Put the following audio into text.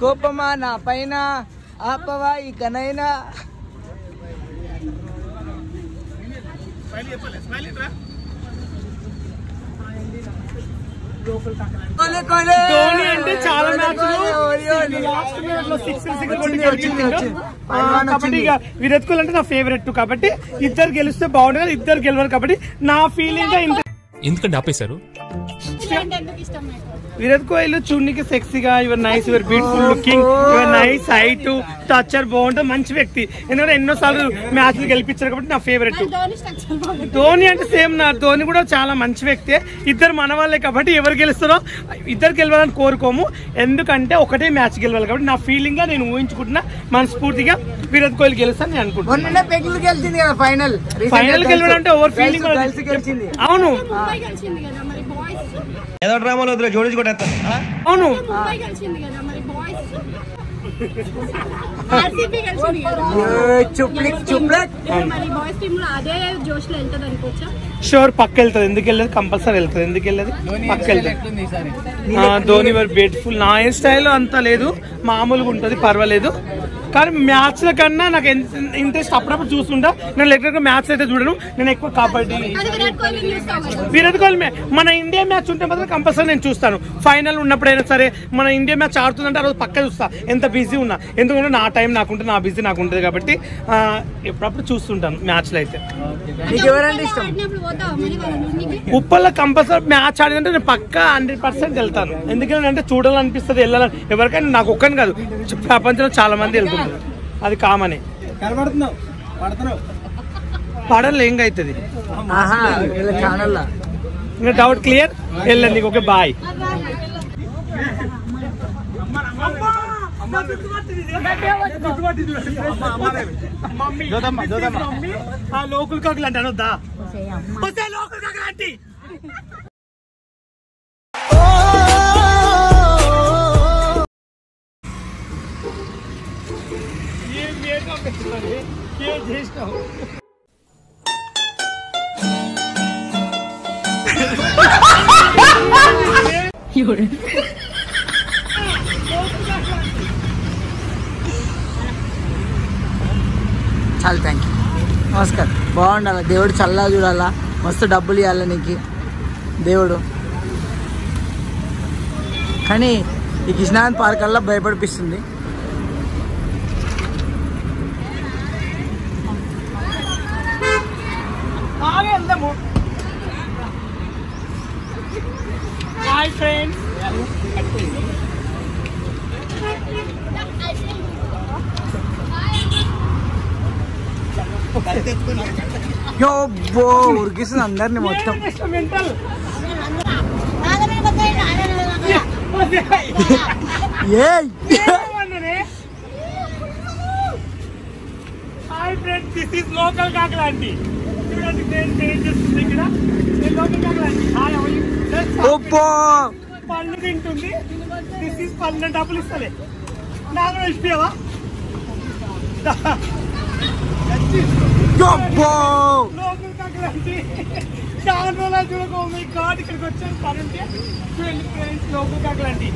కోపమా నా పైన ఆపవా ఇకనైనా. ధోని అంటే చాలా కాబట్టి ఇక విరాట్ కోహ్లీ అంటే నా ఫేవరెట్ కాబట్టి ఇద్దరు గెలిస్తే బాగుంటుంది. ఇద్దరు గెలవాలి కాబట్టి నా ఫీలింగ్ ఎందుకంటే ఆపేశారు. విరాట్ కోహ్లీ చూడనికి సెక్సీగా, your nice, your beautiful looking, your nice height, టచర్ బాగుంటుంది, మంచి వ్యక్తి. ఎందుకంటే ఎన్నోసార్లు మ్యాచ్లు గెలిపించారు కాబట్టి నా ఫేవరెట్. ధోని అంటే సేమ్ నా ధోని కూడా చాలా మంచి వ్యక్తి. ఇద్దరు మన వాళ్ళే కాబట్టి ఎవరు గెలుస్తారో ఇద్దరు గెలవాలని కోరుకోము. ఎందుకంటే ఒకటే మ్యాచ్ గెలవాలి కాబట్టి నా ఫీలింగ్ గా నేను ఊహించుకుంటున్నా. మనస్ఫూర్తిగా విరాట్ కోహ్లీ గెలుస్తాను నేను అనుకుంటున్నాను. ఫైనల్ గెలవడం అంటే ఓవర్ ఫీలింగ్. అవును ఏదో డ్రామాలో జోడించుకుంటా. అవును షూర్ పక్క వెళ్తుంది. ఎందుకు వెళ్ళదు? కంపల్సరీ వెళ్తుంది. ఎందుకు వెళ్ళదు? పక్క వెళ్తుంది. ధోని వర్ బ్యూటిఫుల్. నా స్టైల్ అంతా లేదు, మామూలుగా ఉంటుంది, పర్వాలేదు. కానీ మ్యాచ్ల కన్నా నాకు ఇంట్రెస్ట్ అప్పుడప్పుడు చూస్తుంటా. నేను లెక్కగా మ్యాచ్ అయితే చూడను. నేను ఎక్కువ కబడ్డీ, విరాట్ కోహ్లీ మన ఇండియా మ్యాచ్ ఉంటే మాత్రం కంపల్సరీ నేను చూస్తాను. ఫైనల్ ఉన్నప్పుడైనా సరే మన ఇండియా మ్యాచ్ ఆడుతుందంటే ఆ రోజు పక్క చూస్తా, ఎంత బిజీ ఉన్నా. ఎందుకంటే నా టైం నాకుంటే, నా బిజీ నాకు ఉంటుంది కాబట్టి ఎప్పుడప్పుడు చూస్తుంటాను మ్యాచ్లు అయితే. ఉప్పల్లో కంపల్సరీ మ్యాచ్ ఆడిందంటే నేను పక్కా 100% వెళ్తాను. ఎందుకంటే చూడాలనిపిస్తుంది, వెళ్ళాలని. ఎవరికైనా నాకు ఒక్కని కాదు, ప్రపంచంలో చాలా మంది వెళ్తున్నారు. అది కామనే. పడలు ఏం అవుతుంది ఇంకా డౌట్ క్లియర్. వెళ్ళండి. Okay bye. లోకల్ కాకులు అంటే అనొద్దా? లోకల్ కాకులు అంటే చాలా థ్యాంక్ యూ. నమస్కారం. బాగుండాలా, దేవుడు చల్లగా చూడాలా, మస్తు డబ్బులు ఇవ్వాలి నీకు దేవుడు. కానీ ఈ కృష్ణానంద్ పార్క్ వల్ల భయపడిపిస్తుంది. Hi friends. ఉరికిస్తుంది అందరినీ మొత్తం. Hi friends, this is local కాకలాంటి. పళ్ళు తింటుంది. దిస్ ఈస్ పళ్ళు. డబ్బులు ఇస్తలే, నాకు ఇస్తావా? లోకల్ కాకలాంటి చాలా రోజులు చూడకో. మీ కార్డు ఇక్కడికి వచ్చాను పనుంటే ఫ్రెండ్స్. లోకల్ కాకలాంటి